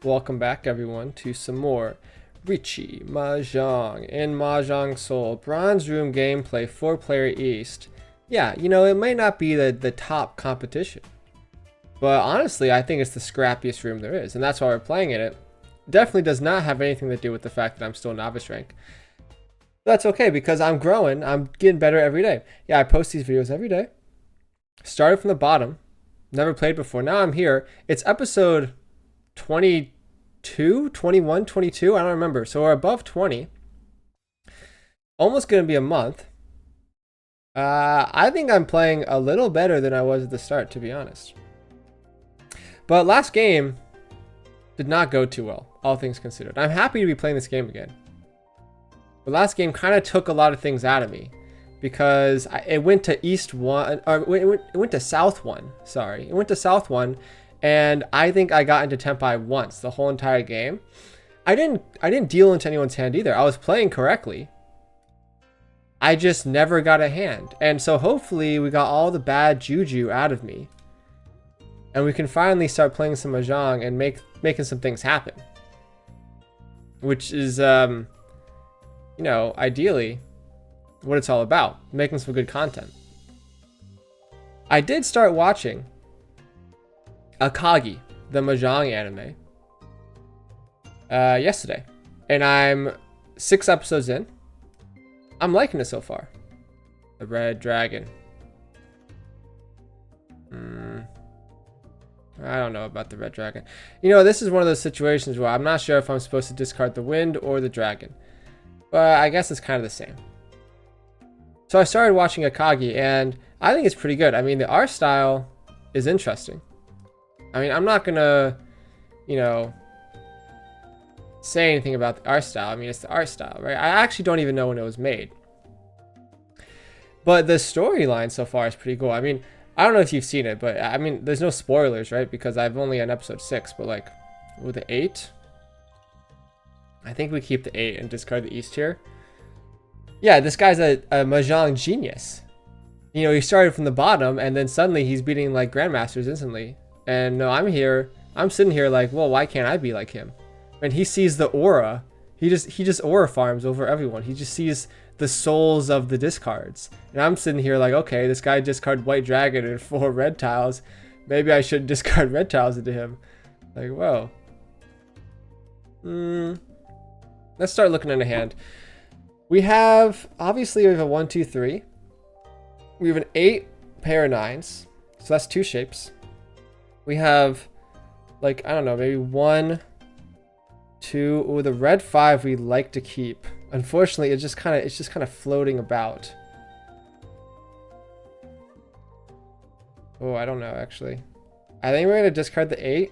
Welcome back, everyone, to some more Richie Mahjong in Mahjong Soul Bronze Room gameplay 4-player East. Yeah, it might not be the top competition, but honestly, I think it's the scrappiest room there is, and that's why we're playing in it. Definitely does not have anything to do with the fact that I'm still novice rank. That's okay, because I'm growing, I'm getting better every day. Yeah, I post these videos every day. Started from the bottom, never played before. Now I'm here. It's episode 22, 21, 22. I don't remember. So we're above 20. Almost going to be a month. I think I'm playing a little better than I was at the start, to be honest. But last game did not go too well, all things considered. I'm happy to be playing this game again. The last game kind of took a lot of things out of me because it went to East 1, or it went to South 1. Sorry. It went to South 1. And I think I got into Tempai once the whole entire game. I didn't deal into anyone's hand either. I was playing correctly. I just never got a hand. And so hopefully we got all the bad juju out of me. And we can finally start playing some Mahjong and making some things happen. Which is, ideally what it's all about. Making some good content. I did start watching Akagi, the Mahjong anime, yesterday, and I'm 6 episodes in. I'm liking it so far. The Red Dragon. I don't know about the Red Dragon. This is one of those situations where I'm not sure if I'm supposed to discard the Wind or the Dragon, but I guess it's kind of the same. So I started watching Akagi, and I think it's pretty good. I mean, the art style is interesting. I mean, I'm not gonna, say anything about the art style. I mean, it's the art style, right? I actually don't even know when it was made. But the storyline so far is pretty cool. I mean, I don't know if you've seen it, but I mean, there's no spoilers, right? Because I've only on episode 6, but like, with the 8? I think we keep the 8 and discard the East here. Yeah, this guy's a Mahjong genius. He started from the bottom, and then suddenly he's beating like grandmasters instantly. And no, I'm sitting here like, well, why can't I be like him? And he sees the aura. He just aura farms over everyone. He just sees the souls of the discards. And I'm sitting here like, okay, this guy discarded White Dragon and 4 red tiles. Maybe I should discard red tiles into him. Like, whoa. Let's start looking at a hand. Obviously we have a 1, 2, 3. We have an 8 pair of 9s. So that's 2 shapes. We have, like, I don't know, maybe 1, 2. Oh, the red 5 we like to keep. Unfortunately, it's just kind of floating about. Oh, I don't know, actually. I think we're going to discard the 8.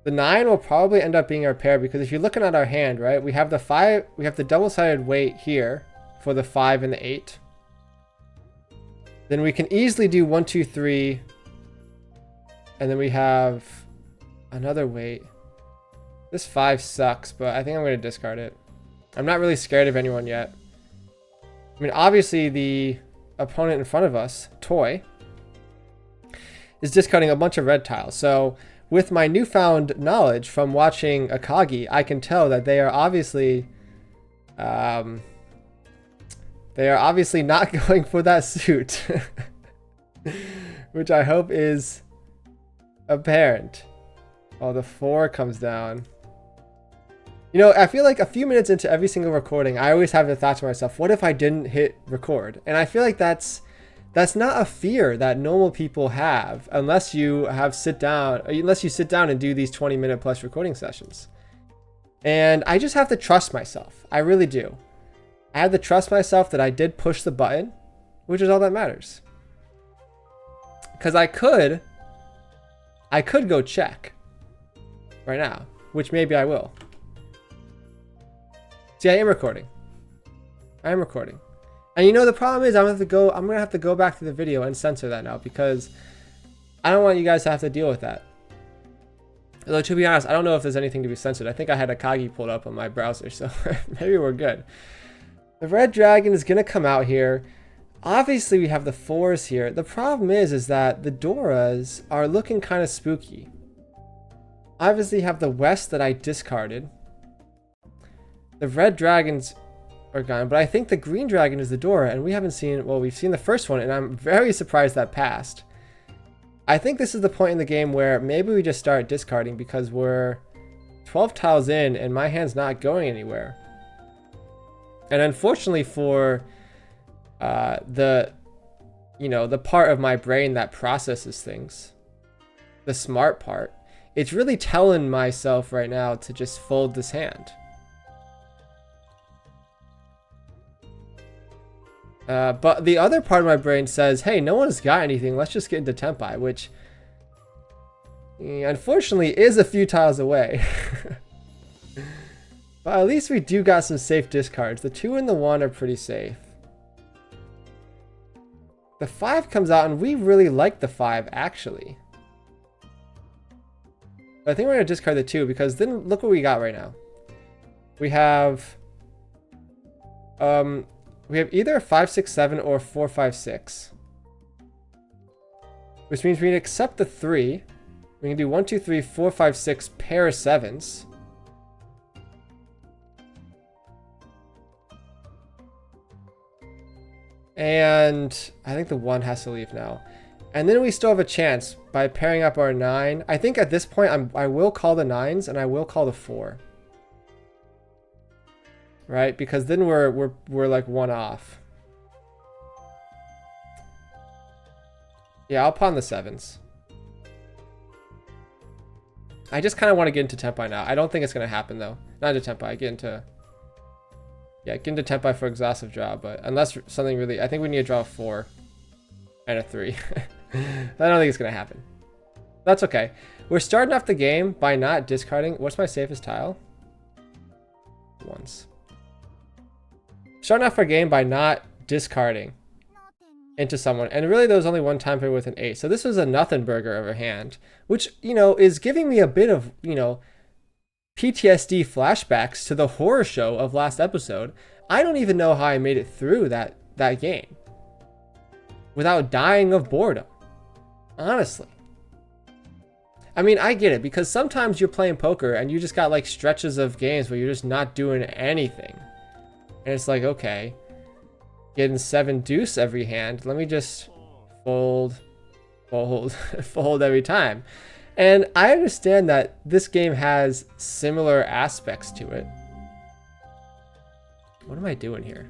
The 9 will probably end up being our pair, because if you're looking at our hand, right, we have the 5, we have the double-sided weight here for the 5 and the 8. Then we can easily do 1, 2, 3. And then we have another weight. This 5 sucks, but I think I'm going to discard it. I'm not really scared of anyone yet. I mean, obviously the opponent in front of us, Toy, is discarding a bunch of red tiles. So with my newfound knowledge from watching Akagi, I can tell that they are obviously not going for that suit. Which I hope is apparent. Oh, the 4 comes down. I feel like a few minutes into every single recording, I always have the thought to myself, what if I didn't hit record? And I feel like that's not a fear that normal people have unless you sit down and do these 20-minute plus recording sessions. And I just have to trust myself. I really do. I have to trust myself that I did push the button, which is all that matters. Because I could go check right now, which maybe I will. See, I am recording. And the problem is I'm gonna have to go back to the video and censor that now, because I don't want you guys to have to deal with that. Although, to be honest, I don't know if there's anything to be censored. I think I had Akagi pulled up on my browser, so maybe we're good. The Red Dragon is gonna come out here. Obviously, we have the 4s here. The problem is that the Doras are looking kind of spooky. obviously have the West that I discarded. The red dragons are gone, but I think the green dragon is the Dora, and we haven't seen, well, we've seen the first one, and I'm very surprised that passed. I think this is the point in the game where maybe we just start discarding because we're 12 tiles in and my hand's not going anywhere. And unfortunately for the part of my brain that processes things, the smart part, it's really telling myself right now to just fold this hand. But the other part of my brain says, hey, no one's got anything, let's just get into Tempai, which unfortunately is a few tiles away. But at least we do got some safe discards. The 2 and the 1 are pretty safe. The 5 comes out, and we really like the 5, actually. But I think we're going to discard the 2, because then look what we got right now. We have either a 5, 6, 7 or 4, 5, 6. Which means we can accept the 3. We can do 1, 2, 3, 4, 5, 6 pair of 7s. And I think the 1 has to leave now. And then we still have a chance by pairing up our 9. I think at this point I will call the 9s and I will call the 4. Right? Because then we're like 1 off. Yeah, I'll pawn the 7s. I just kind of want to get into Tempai now. I don't think it's going to happen though. Not into Tempai, get into Tempai for exhaustive draw, but unless something really, I think we need to draw a 4 and a 3. I don't think it's going to happen. That's okay. We're starting off the game by not discarding. What's my safest tile? 1s. Starting off our game by not discarding into someone. And really there was only one time period with an 8. So this was a nothing burger of a hand, which, is giving me a bit of, PTSD flashbacks to the horror show of last episode. I don't even know how I made it through that game without dying of boredom. Honestly. I mean, I get it, because sometimes you're playing poker and you just got like stretches of games where you're just not doing anything. And it's like, okay, getting 7 deuce every hand. Let me just fold every time. And I understand that this game has similar aspects to it. What am I doing here?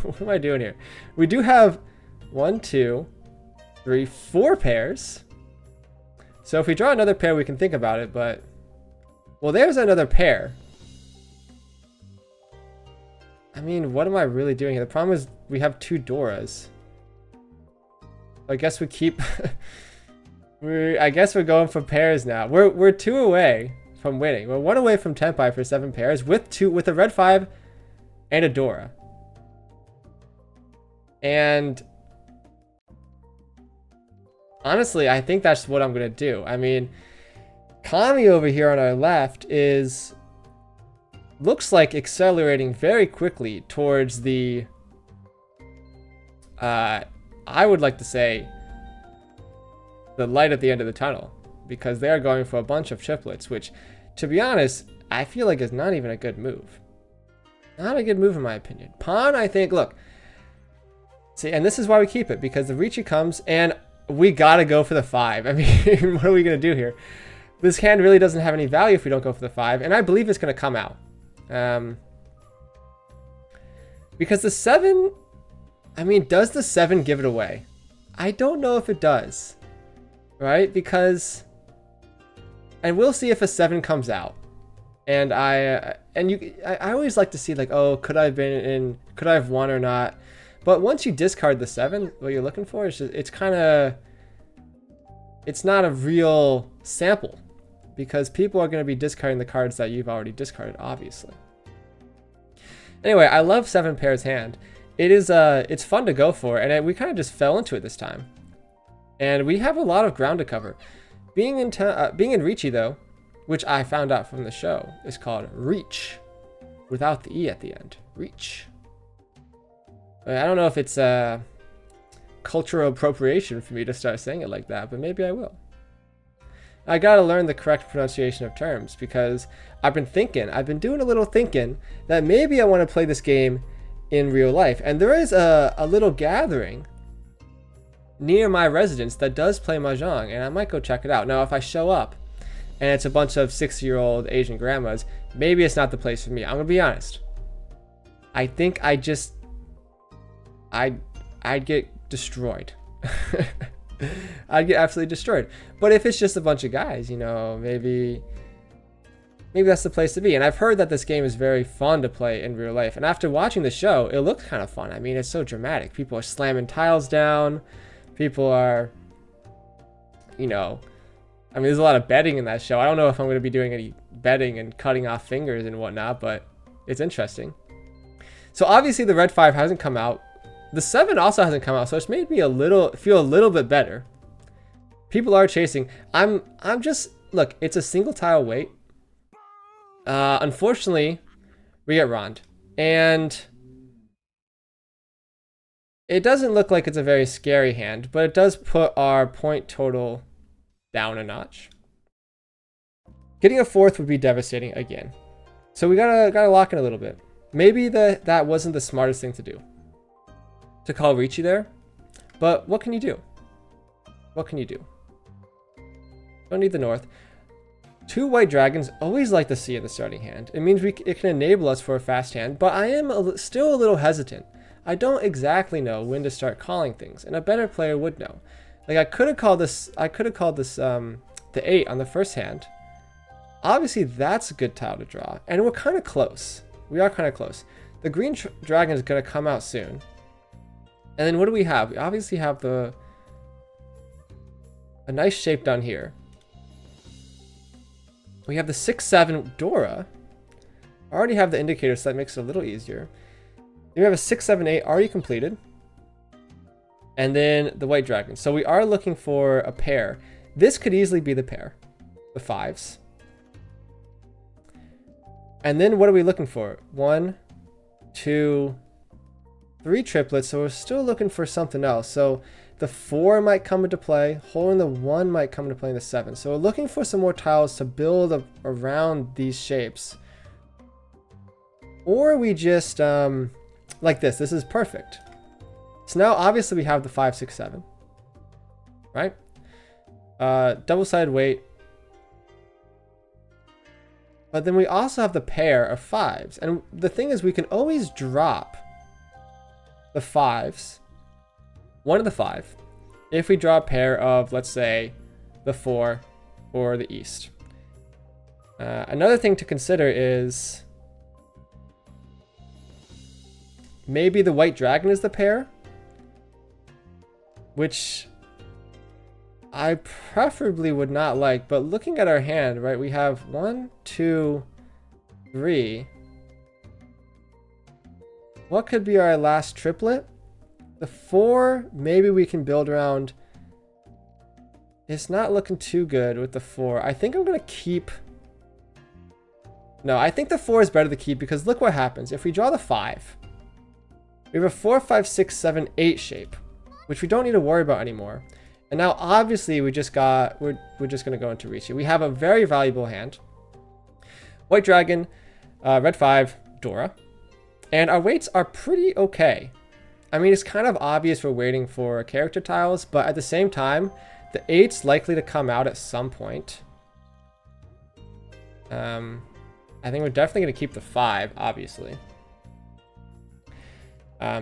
What am I doing here? We do have 1, 2, 3, 4 pairs. So if we draw another pair, we can think about it, but... Well, there's another pair. I mean, what am I really doing here? The problem is we have 2 Doras. I guess we keep... I guess we're going for pairs now. We're 2 away from winning. We're 1 away from Tempai for 7 pairs with a red 5 and a Dora. And honestly, I think that's what I'm gonna do. I mean, Kami over here on our left looks like accelerating very quickly towards the I would like to say the light at the end of the tunnel, because they are going for a bunch of triplets, which, to be honest, I feel like is not even a good move. Not a good move in my opinion. Pawn, I think, look. See, and this is why we keep it, because the Ricci comes and we gotta go for the 5. I mean, what are we gonna do here? This hand really doesn't have any value if we don't go for the 5, and I believe it's gonna come out. Because the 7, I mean, does the 7 give it away? I don't know if it does. Right? Because, and we'll see if a 7 comes out. And I always like to see like, oh, could I have won or not? But once you discard the 7, what you're looking for is just, it's not a real sample, because people are going to be discarding the cards that you've already discarded, obviously. Anyway, I love 7 pairs hand. It's fun to go for, and we kind of just fell into it this time. And we have a lot of ground to cover. Being in Ricci, though, which I found out from the show, is called Reach, without the E at the end. Reach. I don't know if it's cultural appropriation for me to start saying it like that, but maybe I will. I gotta learn the correct pronunciation of terms because I've been doing a little thinking that maybe I want to play this game in real life. And there is a little gathering near my residence that does play Mahjong, and I might go check it out. Now, if I show up and it's a bunch of 60-year-old Asian grandmas, maybe it's not the place for me. I'm gonna be honest. I think I'd get destroyed. I'd get absolutely destroyed. But if it's just a bunch of guys, you know, maybe that's the place to be. And I've heard that this game is very fun to play in real life. And after watching the show, it looks kind of fun. I mean, it's so dramatic. People are slamming tiles down. People are, you know, I mean, there's a lot of betting in that show. I don't know if I'm going to be doing any betting and cutting off fingers and whatnot, but it's interesting. So obviously the red 5 hasn't come out. The 7 also hasn't come out, so it's made me feel a little bit better. People are chasing. I'm just, look, it's a single tile wait. Unfortunately, we get Rond. And it doesn't look like it's a very scary hand, but it does put our point total down a notch. Getting a 4th would be devastating again. So we gotta lock in a little bit. Maybe that wasn't the smartest thing to do, to call Ricci there, but what can you do? What can you do? Don't need the north. 2 white dragons, always like to see in the starting hand. It means it can enable us for a fast hand, but I am still a little hesitant. I don't exactly know when to start calling things, and a better player would know. Like I could have called this the 8 on the first hand. Obviously that's a good tile to draw, and we're kind of close. We are kind of close. The green dragon is going to come out soon. And then what do we have? We obviously have a nice shape down here. We have the 6-7 Dora. I already have the indicator, so that makes it a little easier. Then we have a 6-7-8 already completed. And then the white dragon. So we are looking for a pair. This could easily be the pair. The 5s. And then what are we looking for? 1, 2, 3 triplets. So we're still looking for something else. So the 4 might come into play. Holding the 1 might come into play in the 7. So we're looking for some more tiles to build around these shapes. Or we just, like this. This is perfect. So now obviously we have the 5, 6, 7. Right? Double-sided weight. But then we also have the pair of 5s. And the thing is, we can always drop the 5s. One of the 5. If we draw a pair of, let's say, the 4 or the east. Another thing to consider is maybe the white dragon is the pair. Which I preferably would not like, but looking at our hand, right, we have 1, 2, 3. What could be our last triplet? The 4, maybe we can build around. It's not looking too good with the 4. I think I'm going to keep. No, I think the 4 is better to keep because look what happens. If we draw the 5, we have a 4, 5, 6, 7, 8 shape, which we don't need to worry about anymore. And now obviously we're just going to go into Ricci. We have a very valuable hand. White dragon, red 5, Dora. And our weights are pretty okay. I mean, it's kind of obvious we're waiting for character tiles, but at the same time, the 8's likely to come out at some point. I think we're definitely going to keep the 5, obviously.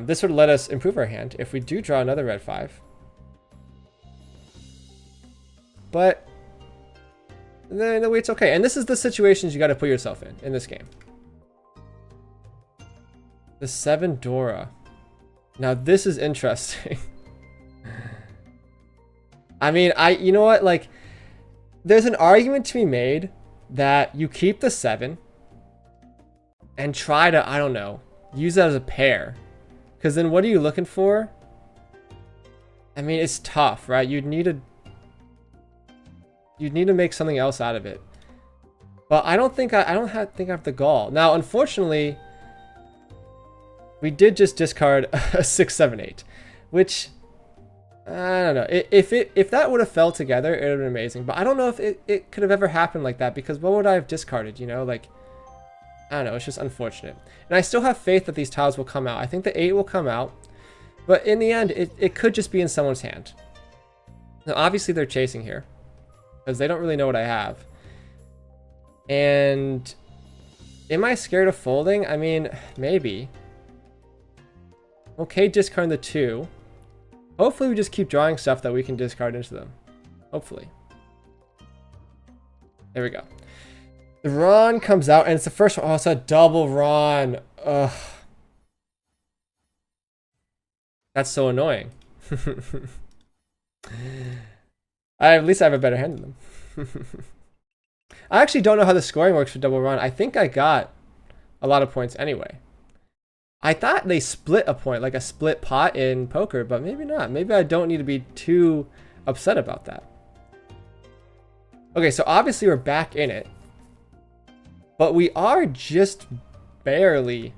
This would let us improve our hand if we do draw another red 5. But the weight's okay. And this is the situations you got to put yourself in this game. The 7 Dora. Now this is interesting. I mean, you know what? Like, there's an argument to be made that you keep the 7 and try to, I don't know, use that as a pair. Because then what are you looking for? I mean, it's tough, right? You'd need to make something else out of it. But I don't think I have the gall. Now, unfortunately, we did just discard a 6, 7, 8, which I don't know. If that would have fell together, it would have been amazing. But I don't know if it could have ever happened like that, because what would I have discarded, you know? Like, I don't know. It's just unfortunate. And I still have faith that these tiles will come out. I think the 8 will come out. But in the end, it could just be in someone's hand. Now, obviously, they're chasing here, because they don't really know what I have. And am I scared of folding? I mean, maybe. Okay, discarding the 2. Hopefully we just keep drawing stuff that we can discard into them. Hopefully. There we go. The Ron comes out, and it's the first one. Oh, it's a double Ron. Ugh. That's so annoying. At least I have a better hand than them. I actually don't know how the scoring works for double Ron. I think I got a lot of points anyway. I thought they split a point, like a split pot in poker, but maybe not. Maybe I don't need to be too upset about that. Okay, so obviously we're back in it. But we are just barely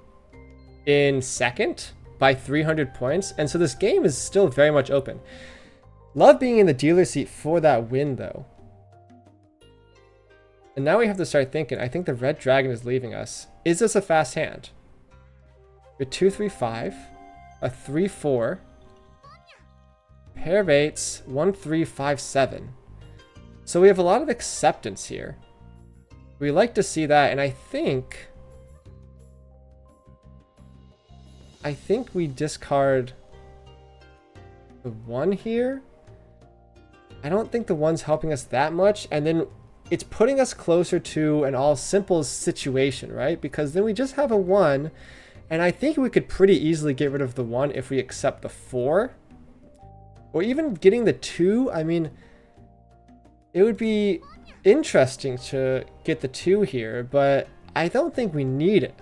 in second by 300 points. And so this game is still very much open. Love being in the dealer seat for that win, though. And now we have to start thinking. I think the red dragon is leaving us. Is this a fast hand? A 2-3-5, a 3-4, pair of 8s, 1-3-5-7. So we have a lot of acceptance here. We like to see that, and I think we discard the 1 here. I don't think the 1's helping us that much, and then it's putting us closer to an all simples situation, right? Because then we just have a 1. And I think we could pretty easily get rid of the 1 if we accept the 4. Or even getting the 2. I mean, it would be interesting to get the 2 here, but I don't think we need it.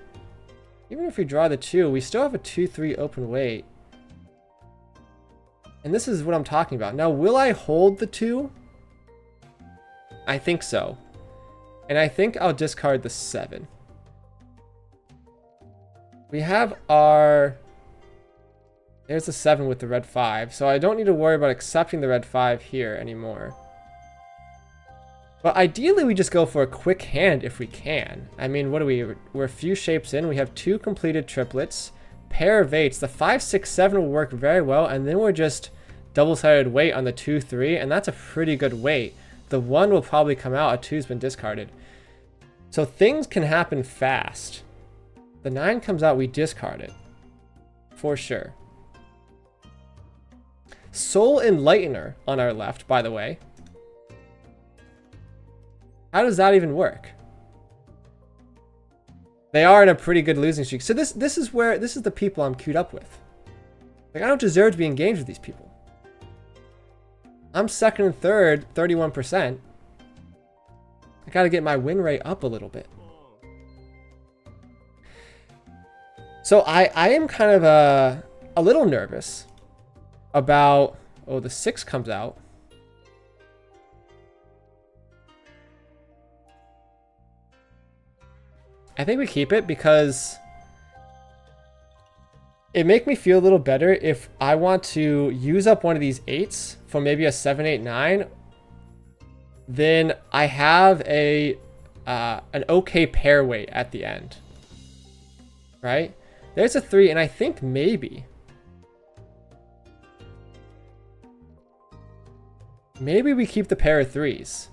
Even if we draw the 2, we still have a 2-3 open weight. And this is what I'm talking about. Now, will I hold the 2? I think so. And I think I'll discard the 7. We have our... There's a 7 with the red 5, so I don't need to worry about accepting the red 5 here anymore. But ideally, we just go for a quick hand if we can. I mean, what are we? We're a few shapes in. We have 2 completed triplets, pair of 8s. The 5, 6, 7 will work very well, and then we're just double-sided weight on the 2, 3, and that's a pretty good weight. The 1 will probably come out. A 2's been discarded. So things can happen fast. The 9 comes out, we discard it. For sure. Soul Enlightener on our left, by the way. How does that even work? They are in a pretty good losing streak. So this is the people I'm queued up with. Like, I don't deserve to be engaged with these people. I'm second and third, 31%. I gotta get my win rate up a little bit. So I am kind of a little nervous about... Oh, the 6 comes out. I think we keep it because it make me feel a little better if I want to use up one of these 8s for maybe a 7, 8, 9. Then I have an okay pair weight at the end, right? There's a 3, and I think maybe we keep the pair of 3s.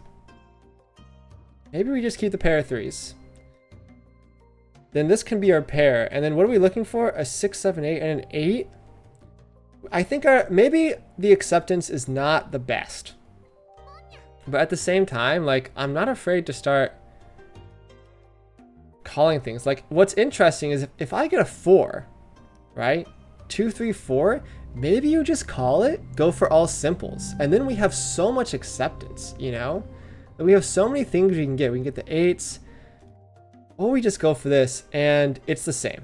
Maybe we just keep the pair of 3s. Then this can be our pair. And then what are we looking for? A 6, 7, 8, and an 8? I think maybe the acceptance is not the best. But at the same time, like, I'm not afraid to start calling things. Like, what's interesting is if I get a 4, right? 2, 3, 4, maybe you just call it, go for all simples. And then we have so much acceptance, you know? We have so many things we can get. We can get the 8s. Or we just go for this, and it's the same.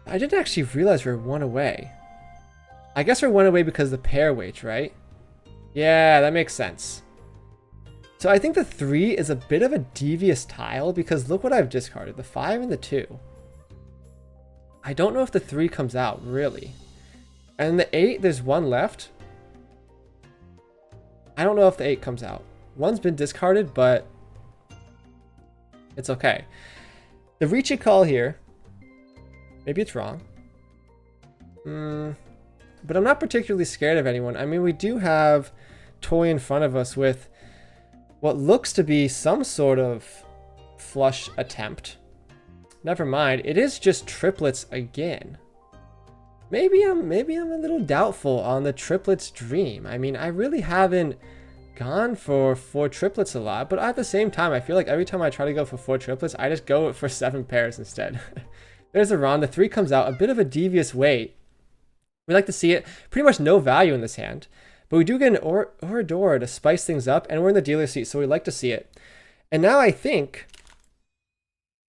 I didn't actually realize we were 1 away. I guess we're 1 away because of the pair weight, right? Yeah, that makes sense. So I think the 3 is a bit of a devious tile because look what I've discarded. The 5 and the 2. I don't know if the 3 comes out, really. And the 8, there's 1 left. I don't know if the 8 comes out. 1's been discarded, but it's okay. The reach a call here, maybe it's wrong. But I'm not particularly scared of anyone. I mean, we do have Toy in front of us with what looks to be some sort of flush attempt. Never mind, it is just triplets again. Maybe I'm a little doubtful on the triplets dream. I mean, I really haven't gone for 4 triplets a lot, but at the same time, I feel like every time I try to go for 4 triplets, I just go for 7 pairs instead. There's a Ron, the 3 comes out, a bit of a devious weight. We like to see it. Pretty much no value in this hand, but we do get an Oradora to spice things up, and we're in the dealer seat, so we like to see it. And now I think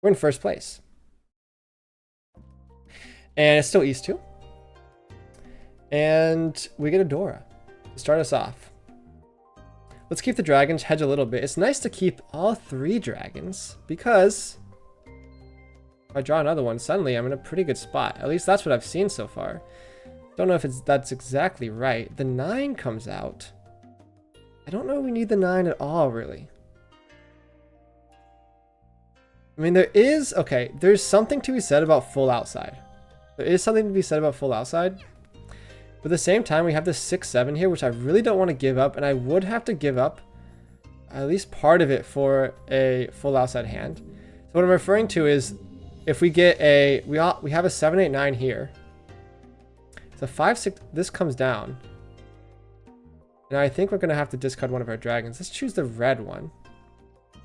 we're in first place. And it's still East 2. And we get a Dora to start us off. Let's keep the dragons, hedge a little bit. It's nice to keep all 3 dragons because if I draw another one, suddenly I'm in a pretty good spot. At least that's what I've seen so far. Don't know if that's exactly right. The 9 comes out. I don't know if we need the 9 at all, really. I mean, there's something to be said about full outside. There is something to be said about full outside. But at the same time, we have this 6-7 here, which I really don't want to give up, and I would have to give up at least part of it for a full outside hand. So what I'm referring to is if we get we have a 7-8-9 here. So 5-6, this comes down. And I think we're going to have to discard one of our dragons. Let's choose the red one.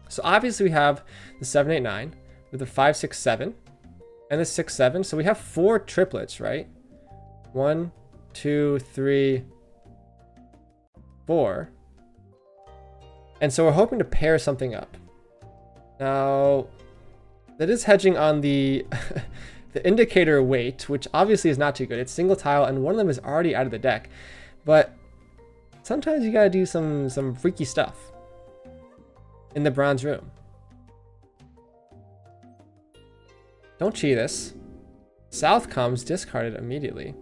So obviously we have the 7-8-9 with the 5-6-7 and the 6-7. So we have 4 triplets, right? 1, 2, 3, 4. And so we're hoping to pair something up. Now, that is hedging on the the indicator weight, which obviously is not too good. It's single tile, and one of them is already out of the deck. But sometimes you gotta do some freaky stuff in the bronze room. Don't cheat this. South comes, discarded immediately.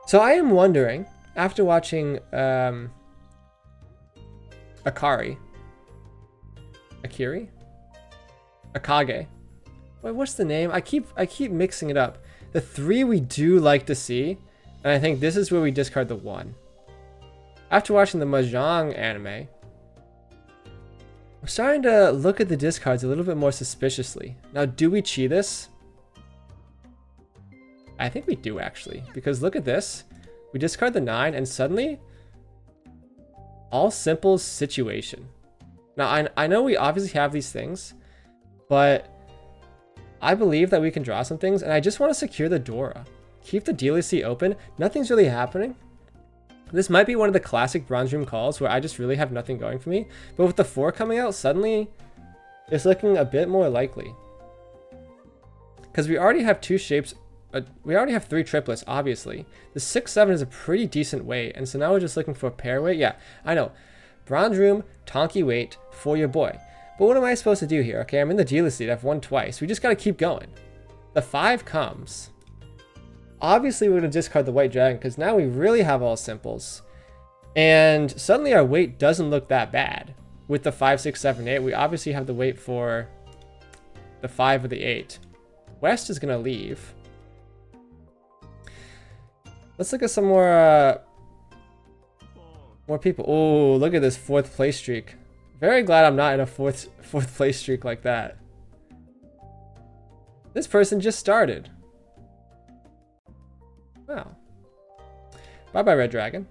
So I am wondering, after watching Akari? Akage. Wait, what's the name? I keep mixing it up. The 3 we do like to see, and I think this is where we discard the 1. After watching the Mahjong anime, I'm starting to look at the discards a little bit more suspiciously. Now, do we cheat this? I think we do, actually, because look at this. We discard the 9, and suddenly, all simples situation. Now, I know we obviously have these things, but I believe that we can draw some things, and I just want to secure the Dora. Keep the DLC open. Nothing's really happening. This might be one of the classic bronze room calls where I just really have nothing going for me, but with the 4 coming out, suddenly it's looking a bit more likely. Because we already have 2 shapes. We already have 3 triplets, obviously. The 6-7 is a pretty decent weight, and so now we're just looking for a pair weight. Yeah, I know. Bronze room, Tonki weight for your boy. But what am I supposed to do here? Okay, I'm in the dealer seat. I've won twice. We just got to keep going. The 5 comes. Obviously, we're going to discard the white dragon because now we really have all simples. And suddenly our weight doesn't look that bad. With the 5, 6, 7, 8, we obviously have the weight for the 5 or the 8. West is going to leave. Let's look at some more people. Oh, look at this 4th place streak. Very glad I'm not in a fourth place streak like that. This person just started. Wow. Bye-bye, Red Dragon.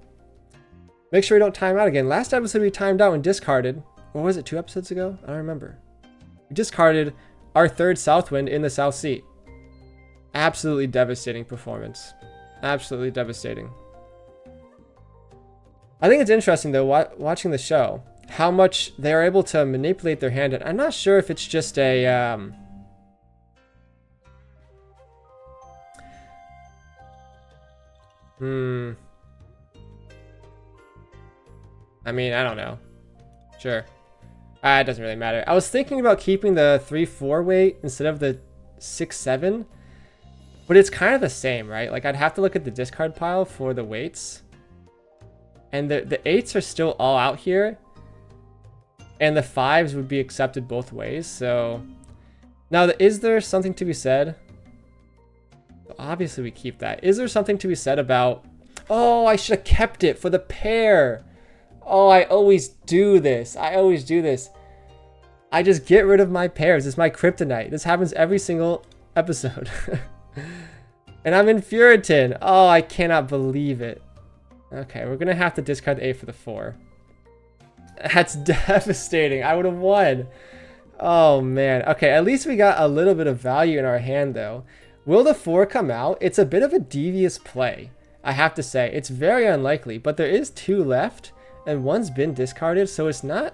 Make sure we don't time out again. Last episode we timed out and discarded. Or was it 2 episodes ago? I don't remember. We discarded our 3rd Southwind in the South Seat. Absolutely devastating performance. Absolutely devastating. I think it's interesting, though, watching the show, how much they are able to manipulate their hand. And I'm not sure if it's just a... I mean, I don't know. Sure. It doesn't really matter. I was thinking about keeping the 3-4 weight instead of the 6-7. But it's kind of the same, right? Like I'd have to look at the discard pile for the weights. And the 8s are still all out here. And the 5s would be accepted both ways. So now, is there something to be said? Obviously, we keep that. Is there something to be said about, oh, I should have kept it for the pair. Oh, I always do this. I always do this. I just get rid of my pairs. It's my kryptonite. This happens every single episode. And I'm in Furiton. Oh, I cannot believe it. Okay, we're going to have to discard the 8 for the 4. That's devastating. I would have won. Oh, man. Okay, at least we got a little bit of value in our hand, though. Will the 4 come out? It's a bit of a devious play, I have to say. It's very unlikely, but there is 2 left, and one's been discarded, so it's not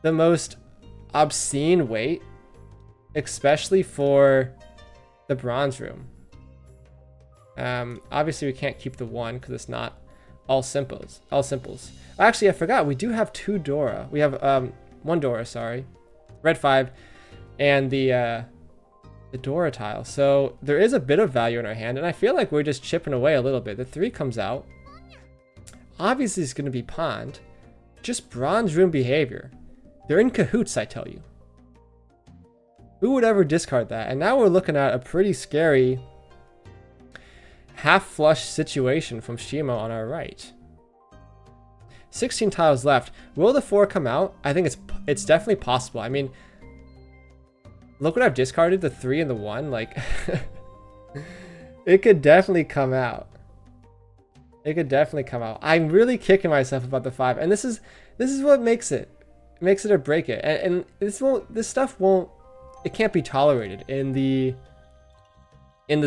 the most obscene weight, especially for the bronze room. Obviously, we can't keep the 1 because it's not all simples. Actually, I forgot. We do have 2 Dora. We have 1 Dora, sorry. Red 5 and the Dora tile. So there is a bit of value in our hand, and I feel like we're just chipping away a little bit. The 3 comes out. Obviously, it's going to be pawned. Just bronze room behavior. They're in cahoots, I tell you. Who would ever discard that? And now we're looking at a pretty scary half flush situation from Shimo on our right. 16 tiles left. Will the 4 come out? I think it's definitely possible. I mean, look what I've discarded, the 3 and the 1. Like, it could definitely come out. It could definitely come out. I'm really kicking myself about the 5, and this is what makes it. It makes it or break it. And this stuff won't. It can't be tolerated in the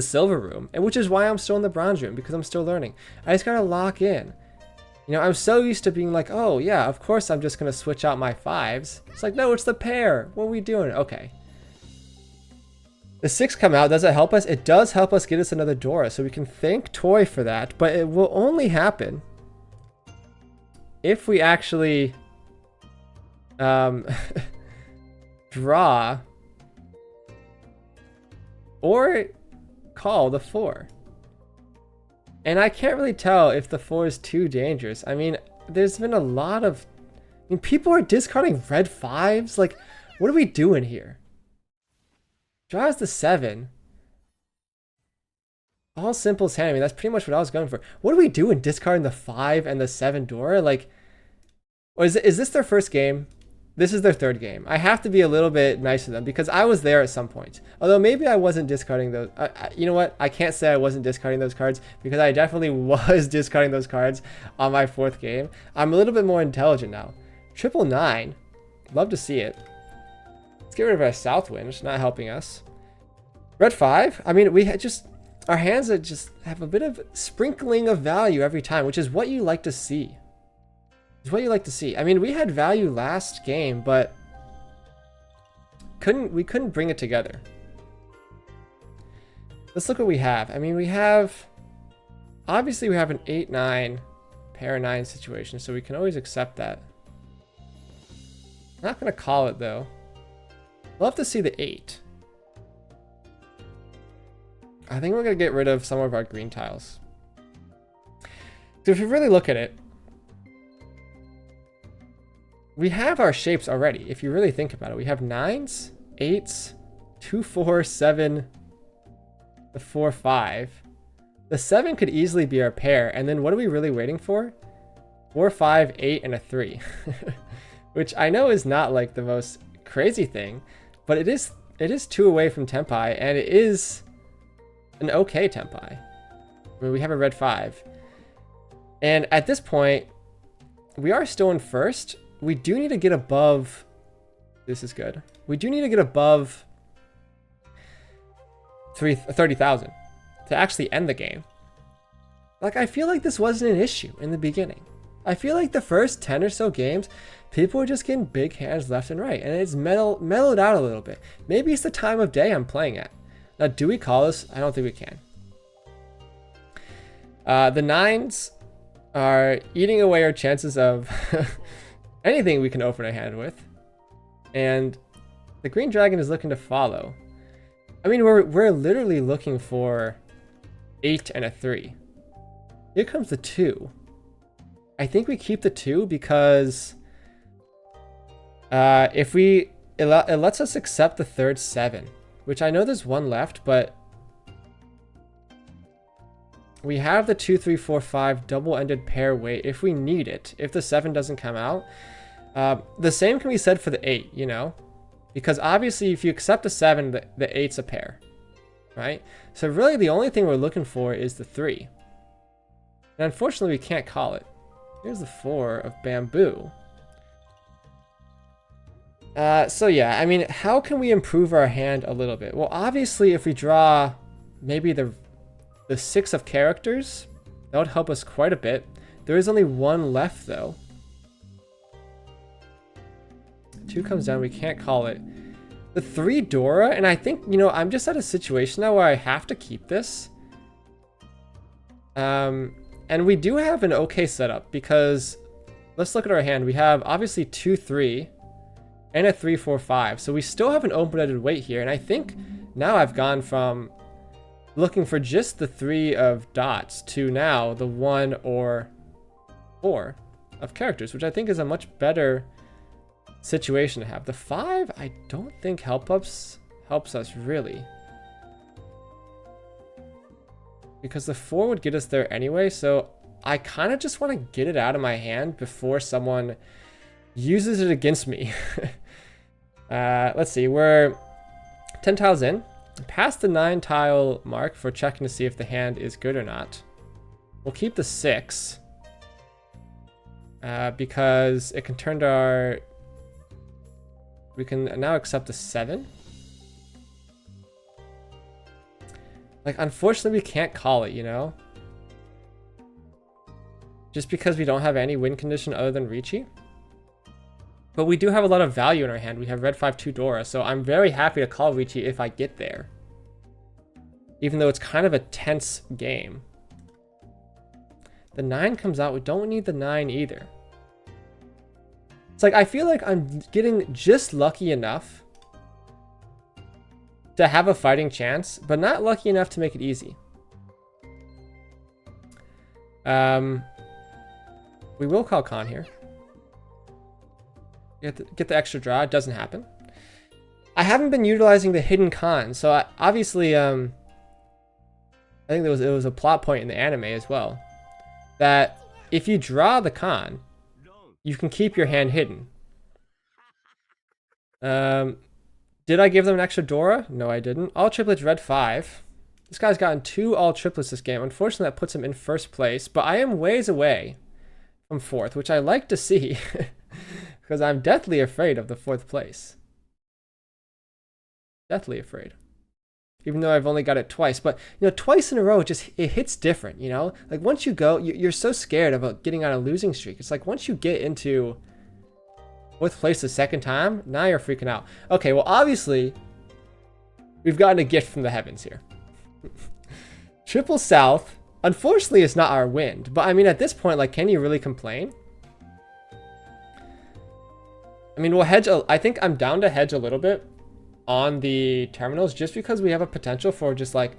silver room, and which is why I'm still in the bronze room, because I'm still learning. I just gotta lock in. You know, I'm so used to being like, oh yeah, of course I'm just gonna switch out my 5s. It's like, no, it's the pair. What are we doing? Okay. The 6 come out. Does it help us? It does help us get us another Dora, so we can thank Toy for that, but it will only happen if we actually draw or call the 4. And I can't really tell if the 4 is too dangerous. I mean, there's been a lot of... I mean, people are discarding red 5s. Like, what are we doing here? Draws the 7. All simples hand. I mean, that's pretty much what I was going for. What are we doing discarding the 5 and the 7 Dora? Like, or is this their first game? This is their 3rd game. I have to be a little bit nice to them because I was there at some point. Although maybe I wasn't discarding those. You know what? I can't say I wasn't discarding those cards because I definitely was discarding those cards on my 4th game. I'm a little bit more intelligent now. 999. Love to see it. Let's get rid of our Southwind. It's not helping us. Red 5. I mean, we had just... Our hands that just have a bit of sprinkling of value every time, which is what you like to see. It's what you like to see. I mean, we had value last game, but we couldn't bring it together. Let's look what we have. I mean, we have... Obviously, we have an 8-9 pair 9 situation, so we can always accept that. Not going to call it, though. Love to see the 8. I think we're going to get rid of some of our green tiles. So if you really look at it, we have our shapes already. If you really think about it, we have 9s, 8s, 2, 4, 7, the 4, 5. The 7 could easily be our pair. And then what are we really waiting for? 4, 5, 8, and a 3. Which I know is not like the most crazy thing, but it is 2 away from Tempai, and it is an okay Tempai. I mean, we have a red 5. And at this point, we are still in first. We do need to get above... This is good. We do need to get above 30,000 to actually end the game. Like, I feel like this wasn't an issue in the beginning. I feel like the first 10 or so games, people were just getting big hands left and right, and it's mellowed out a little bit. Maybe it's the time of day I'm playing at. Now, do we call this? I don't think we can. The 9s are eating away our chances of anything we can open a hand with. And the green dragon is looking to follow. I mean, we're literally looking for 8 and a 3. Here comes the 2. I think we keep the 2 because if it lets us accept the third 7, which I know there's one left, but we have the 2, 3, 4, 5 double-ended pair weight if we need it. If the 7 doesn't come out, the same can be said for the 8. You know, because obviously if you accept the 7, the 8's a pair, right? So really the only thing we're looking for is the 3. And unfortunately we can't call it. Here's the 4 of bamboo. So yeah, I mean, how can we improve our hand a little bit? Well, obviously if we draw maybe the 6 of characters, that would help us quite a bit. There is only one left though. 2 comes down, we can't call it. The 3 Dora, and I think, you know, I'm just at a situation now where I have to keep this. And we do have an okay setup because let's look at our hand. We have obviously 2, 3 and a 3, 4, 5. So we still have an open-ended weight here. And I think now I've gone from looking for just the 3 of dots to now the 1 or 4 of characters, which I think is a much better situation to have. The 5, I don't think helps us really, because the 4 would get us there anyway. So I kind of just want to get it out of my hand before someone uses it against me. Let's see, we're 10 tiles in, past the 9 tile mark for checking to see if the hand is good or not. We'll keep the 6 because it can turn to our, we can now accept the 7. Like, unfortunately, we can't call it, you know? Just because we don't have any win condition other than Ricci. But we do have a lot of value in our hand. We have red 5-2 Dora, so I'm very happy to call Ricci if I get there. Even though it's kind of a tense game. The 9 comes out. We don't need the 9 either. It's like, I feel like I'm getting just lucky enough to have a fighting chance, but not lucky enough to make it easy. We will call Khan here. Get the extra draw. It doesn't happen. I haven't been utilizing the hidden Khan, so obviously, I think it was a plot point in the anime as well, that if you draw the Khan, you can keep your hand hidden. Did I give them an extra Dora? No, I didn't. All triplets, red 5. This guy's gotten 2 all triplets this game. Unfortunately, that puts him in first place, but I am ways away from 4th, which I like to see because I'm deathly afraid of the 4th place. Deathly afraid. Even though I've only got it twice, but you know, twice in a row, it hits different, you know? Like once you go, you're so scared about getting on a losing streak. It's like once you get into 4th place the second time, now you're freaking out. Okay, well obviously, we've gotten a gift from the heavens here. Triple South, unfortunately it's not our wind, but I mean at this point, like, can you really complain? I mean, we'll hedge, I think I'm down to hedge a little bit on the terminals just because we have a potential for just like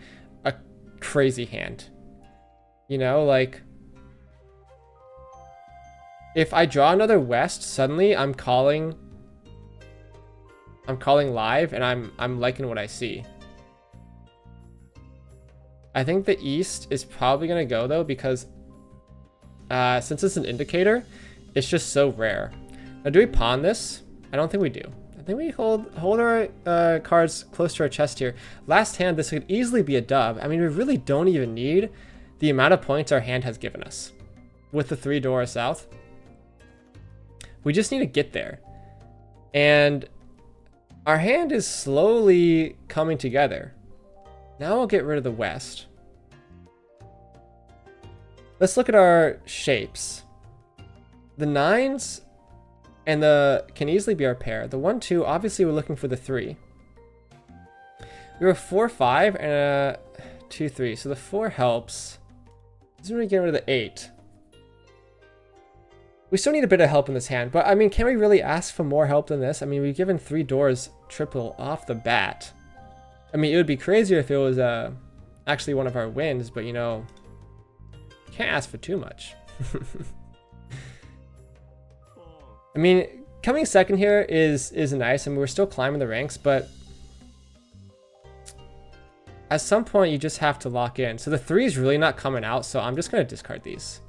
a crazy hand. You know, like if I draw another west, suddenly I'm calling live and I'm liking what I see. I think the east is probably gonna go though because since it's an indicator, it's just so rare. Now, do we pawn this? I don't think we do. I think we hold our cards close to our chest here. Last hand, this could easily be a dub. I mean, we really don't even need the amount of points our hand has given us with the 3 Dora South. We just need to get there. And our hand is slowly coming together. Now we'll get rid of the west. Let's look at our shapes. The 9s and the can easily be our pair. The 1, 2, obviously we're looking for the 3. We were 4, 5 and a 2, 3. So the 4 helps. Doesn't really get rid of the 8. We still need a bit of help in this hand, but I mean, can we really ask for more help than this? I mean, we've given 3 doors triple off the bat. I mean, it would be crazier if it was actually one of our wins, but you know, can't ask for too much. I mean, coming second here is nice, and we're still climbing the ranks, but at some point you just have to lock in. So the 3 is really not coming out, so I'm just gonna discard these.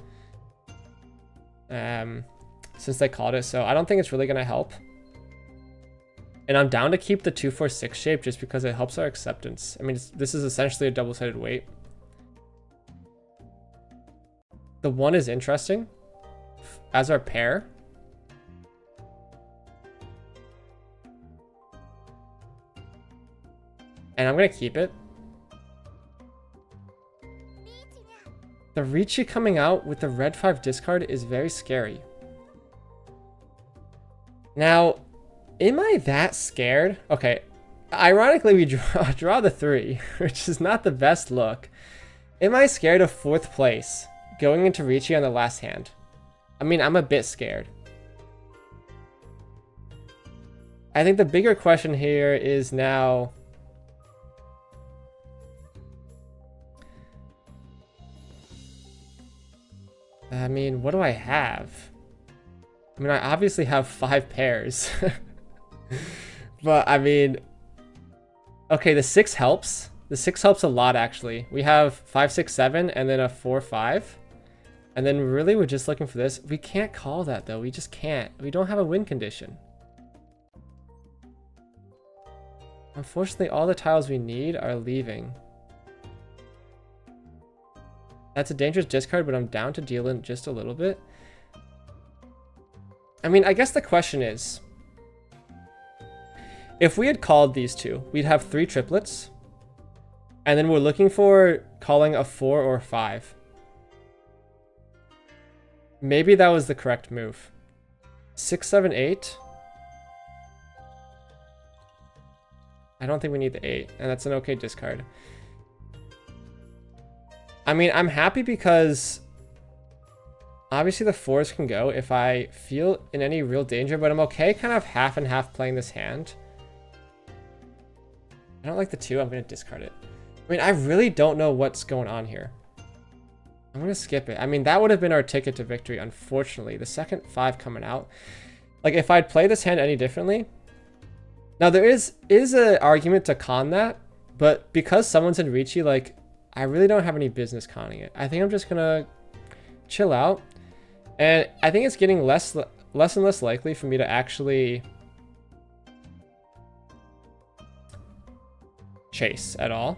Since they called it, so I don't think it's really gonna help. And I'm down to keep the 2-4-6 shape just because it helps our acceptance. I mean, this is essentially a double-sided weight. The 1 is interesting as our pair. And I'm gonna keep it. The Ricci coming out with the red 5 discard is very scary. Now, am I that scared? Okay, ironically we draw the 3, which is not the best look. Am I scared of 4th place going into Ricci on the last hand? I mean, I'm a bit scared. I think the bigger question here is now, I mean, what do I have? I mean, I obviously have 5 pairs. But, I mean... Okay, the 6 helps. The 6 helps a lot, actually. We have 5, 6, 7, and then a 4, 5. And then really, we're just looking for this. We can't call that, though. We just can't. We don't have a win condition. Unfortunately, all the tiles we need are leaving. That's a dangerous discard, but I'm down to deal in just a little bit. I mean, I guess the question is, if we had called these 2, we'd have 3 triplets, and then we're looking for calling a 4 or 5. Maybe that was the correct move. 6, 7, 8. I don't think we need the 8, and that's an okay discard. I mean, I'm happy because obviously the 4s can go if I feel in any real danger, but I'm okay kind of half and half playing this hand. I don't like the 2, I'm going to discard it. I mean, I really don't know what's going on here. I'm going to skip it. I mean, that would have been our ticket to victory, unfortunately. The second 5 coming out. Like, if I'd play this hand any differently. Now, there is an argument to con that, but because someone's in Ricci, like, I really don't have any business conning it. I think I'm just gonna chill out. And I think it's getting less and less likely for me to actually chase at all.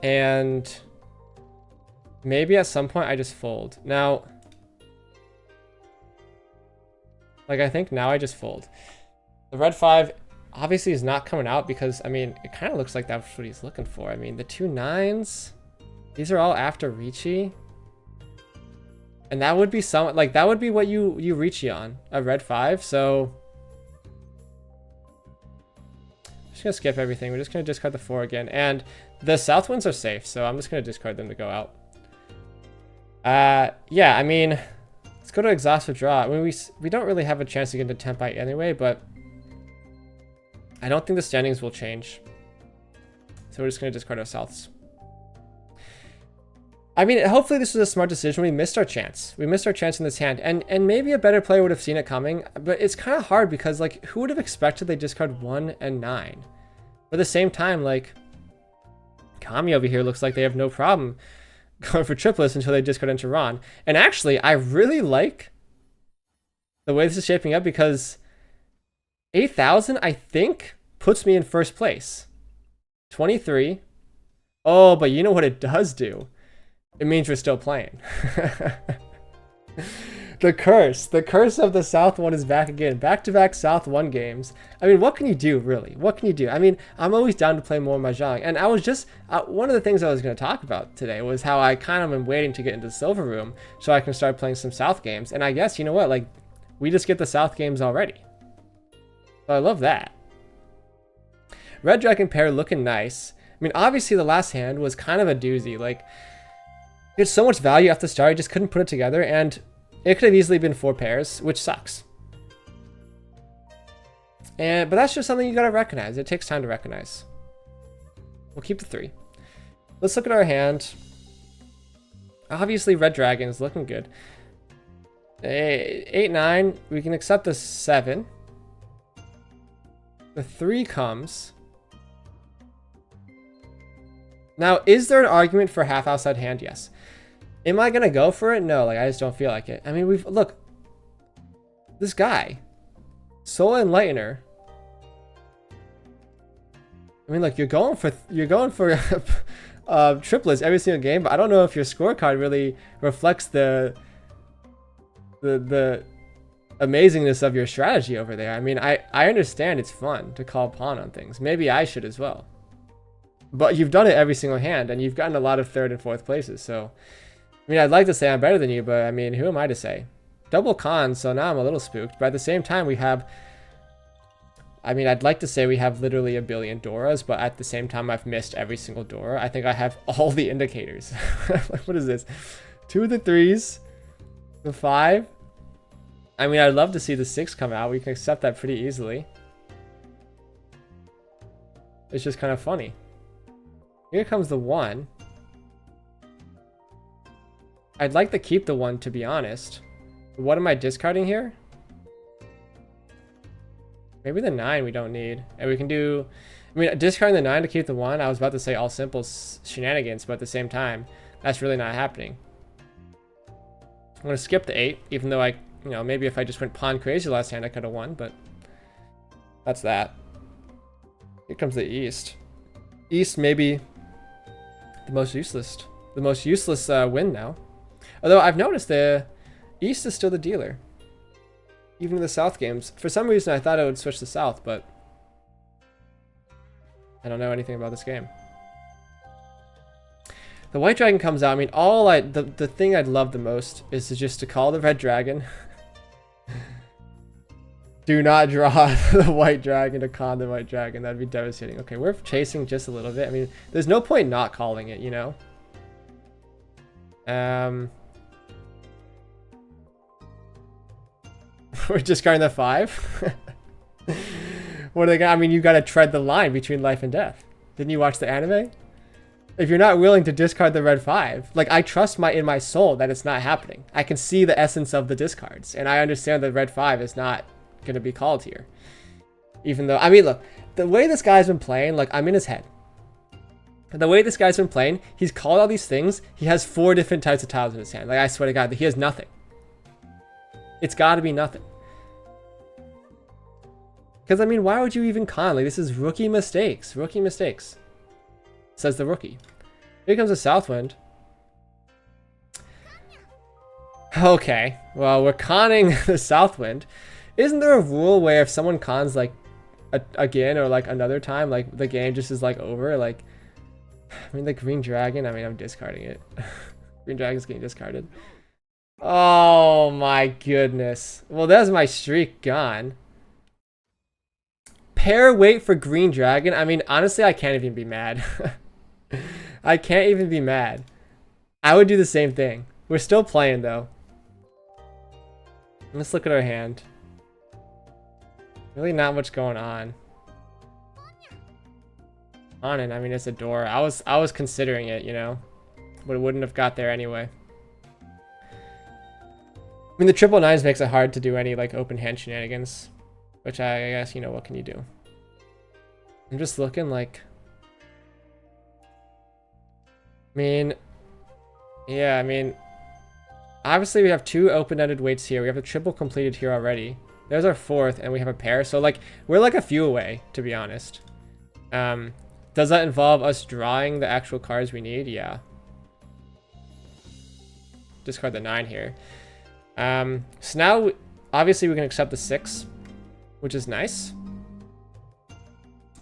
And maybe at some point I just fold. Now, like, I think now I just fold. The red 5 obviously is not coming out because, I mean, it kind of looks like that's what he's looking for. I mean, the 2 9s, these are all after Ricci. And that would be some, like, that would be what you Ricci on, a red 5. So I'm just gonna skip everything. We're just gonna discard the 4 again. And the south winds are safe, so I'm just gonna discard them to go out. Yeah, I mean, let's go to exhaust withdraw. I mean, we don't really have a chance to get into Tempai anyway, but I don't think the standings will change. So we're just going to discard our souths. I mean, hopefully this was a smart decision. We missed our chance. We missed our chance in this hand. And maybe a better player would have seen it coming. But it's kind of hard because, like, who would have expected they discard 1 and 9? But at the same time, like, Kami over here looks like they have no problem going for triplets until they discard into Ron. And actually, I really like the way this is shaping up because 8,000, I think, puts me in first place. 23. Oh, but you know what it does do? It means we're still playing. The curse of the South 1 is back again. Back-to-back South 1 games. I mean, what can you do, really? What can you do? I mean, I'm always down to play more Mahjong. And I was just, one of the things I was going to talk about today was how I kind of am waiting to get into the Silver Room so I can start playing some South games. And I guess, you know what? Like, we just get the South games already. So I love that. Red Dragon pair looking nice. I mean, obviously the last hand was kind of a doozy. Like, we had so much value at the start, I just couldn't put it together, and it could have easily been 4 pairs, which sucks. But that's just something you gotta recognize. It takes time to recognize. We'll keep the 3. Let's look at our hand. Obviously, red dragon is looking good. 8, 9. We can accept the 7. The 3 comes. Now, is there an argument for half outside hand? Yes. Am I gonna go for it? No, like I just don't feel like it. I mean, look. This guy, Soul Enlightener. I mean, look, you're going for triplets every single game, but I don't know if your scorecard really reflects the amazingness of your strategy over there. I mean, I understand it's fun to call pawn on things. Maybe I should as well. But you've done it every single hand, and you've gotten a lot of 3rd and 4th places. So, I mean, I'd like to say I'm better than you, but I mean, who am I to say? Double cons, so now I'm a little spooked. But at the same time, we have... I mean, I'd like to say we have literally a billion Doras, but at the same time, I've missed every single Dora. I think I have all the indicators. Like, what is this? 2 of the 3s. The 5. I mean, I'd love to see the 6 come out. We can accept that pretty easily. It's just kind of funny. Here comes the 1. I'd like to keep the 1, to be honest. What am I discarding here? Maybe the 9 we don't need. And we can do... I mean, discarding the 9 to keep the 1, I was about to say all simple shenanigans, but at the same time, that's really not happening. I'm going to skip the 8, even though I... You know, maybe if I just went pawn crazy last hand, I could have won, but... That's that. Here comes the East. East maybe the most useless win now. Although I've noticed the East is still the dealer. Even in the South games. For some reason I thought I would switch to South, but I don't know anything about this game. The White Dragon comes out. I mean, the thing I'd love the most is to call the Red Dragon. Do not draw the White Dragon to con the White Dragon. That'd be devastating. Okay, we're chasing just a little bit. I mean, there's no point not calling it, you know? We're discarding the 5. What are they got? I mean, you gotta tread the line between life and death. Didn't you watch the anime? If you're not willing to discard the red 5, like, I trust in my soul that it's not happening. I can see the essence of the discards, and I understand that red 5 is not gonna be called here. Even though, I mean, look, the way this guy's been playing, like, I'm in his head. The way this guy's been playing, he's called all these things. He has 4 different types of tiles in his hand. Like, I swear to God, he has nothing. It's gotta be nothing. Because, I mean, why would you even con? Like, this is rookie mistakes. Rookie mistakes. Says the rookie. Here comes the Southwind. Okay. Well, we're conning the Southwind. Isn't there a rule where if someone cons, like, again or, like, another time, like, the game just is, like, over? Like, I mean, the Green Dragon. I mean, I'm discarding it. Green Dragon's getting discarded. Oh, my goodness. Well, there's my streak gone. Pair wait for Green Dragon. I mean, honestly, I can't even be mad. I can't even be mad. I would do the same thing. We're still playing, though. Let's look at our hand. Really not much going on. On it, I mean, it's a door. I was considering it, you know, but it wouldn't have got there anyway. I mean, the triple nines makes it hard to do any, like, open hand shenanigans, which I guess, you know, what can you do? I'm just looking like... I mean... Yeah, I mean... Obviously, we have 2 open-ended waits here. We have a triple completed here already. There's our 4th, and we have a pair. So, like, we're like a few away, to be honest. Does that involve us drawing the actual cards we need? Yeah. Discard the 9 here. So now, obviously, we can accept the 6, which is nice.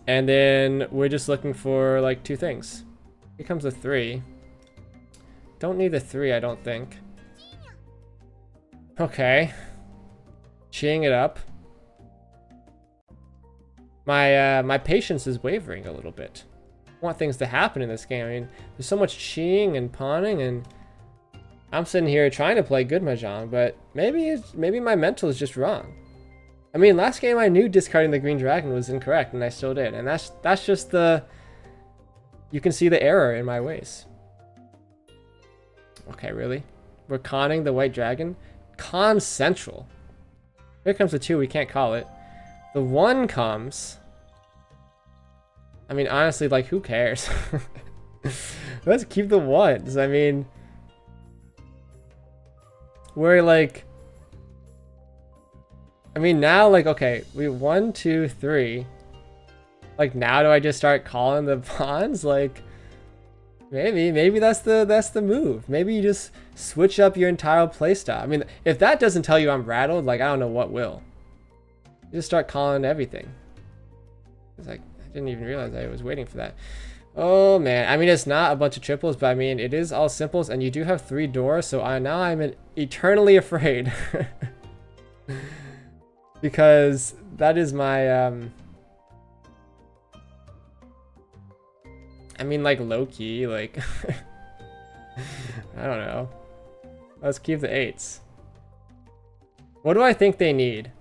And then we're just looking for, like, 2 things. Here comes the 3. Don't need the 3, I don't think. Okay. Cheeing it up. My patience is wavering a little bit. I want things to happen in this game. I mean, there's so much cheeing and pawning, and I'm sitting here trying to play good Mahjong, but maybe my mental is just wrong. I mean, last game I knew discarding the green dragon was incorrect, and I still did. And that's just the... You can see the error in my ways. Okay, really? We're conning the white dragon? Con Central. Here comes the 2, we can't call it. The 1 comes... I mean, honestly, like, who cares? Let's keep the 1s. I mean... We're like... I mean, now, like, okay, we 1, 2, 3. Like, now do I just start calling the pawns? Like, maybe that's the move. Maybe you just switch up your entire playstyle. I mean, if that doesn't tell you I'm rattled, like, I don't know what will. You just start calling everything. It's like, I didn't even realize I was waiting for that. Oh man, I mean, it's not a bunch of triples, but I mean, it is all simples, and you do have 3 doors, so now I'm eternally afraid. Because that is my, I mean, like, low-key, like, I don't know. Let's keep the 8s. What do I think they need?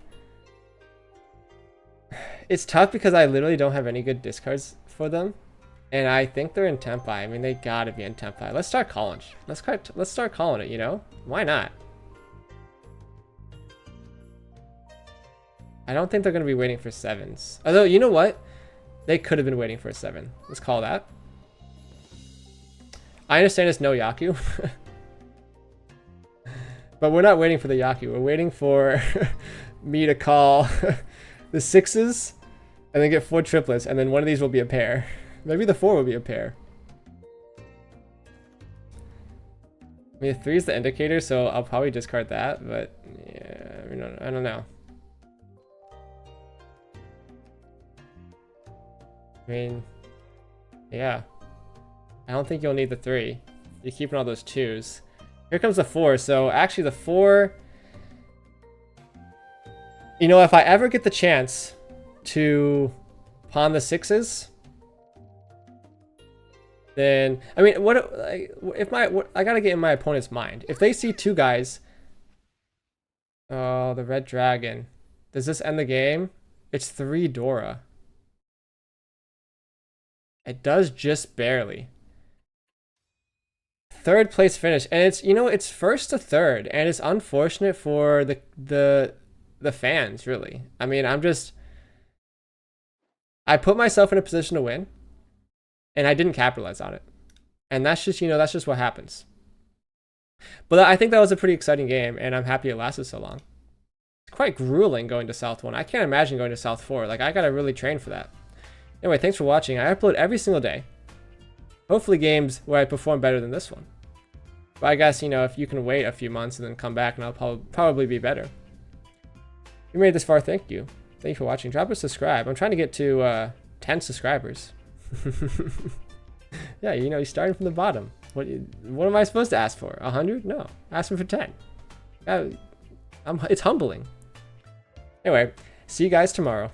It's tough because I literally don't have any good discards for them. And I think they're in Tempai. I mean, they gotta be in Tempai. Let's start calling. Let's start calling it, you know? Why not? I don't think they're gonna be waiting for 7s. Although, you know what? They could have been waiting for a 7. Let's call that. I understand it's no Yaku. But we're not waiting for the Yaku. We're waiting for me to call the 6s and then get 4 triplets, and then one of these will be a pair. Maybe the 4 will be a pair. I mean, 3 is the indicator, so I'll probably discard that, but yeah, I mean, I don't know. I mean, yeah. I don't think you'll need the 3. You're keeping all those 2s. Here comes the 4, so actually the 4... You know, if I ever get the chance to pawn the 6s, then I mean, I gotta get in my opponent's mind. If they see 2 guys, oh, the red dragon. Does this end the game? It's 3 Dora. It does just barely. 3rd place finish, and it's, you know, it's 1st to 3rd, and it's unfortunate for the fans, really. I mean, I put myself in a position to win, and I didn't capitalize on it. And that's just, you know, that's just what happens. But I think that was a pretty exciting game, and I'm happy it lasted so long. It's quite grueling going to South 1. I can't imagine going to South 4. Like, I gotta really train for that. Anyway, thanks for watching. I upload every single day. Hopefully games where I perform better than this one. But I guess, you know, if you can wait a few months and then come back, and I'll probably be better. If you made it this far, thank you. Thank you for watching. Drop a subscribe. I'm trying to get to 10 subscribers. Yeah, you know, you're starting from the bottom. What am I supposed to ask for? 100? No, ask for 10. It's humbling. Anyway, see you guys tomorrow.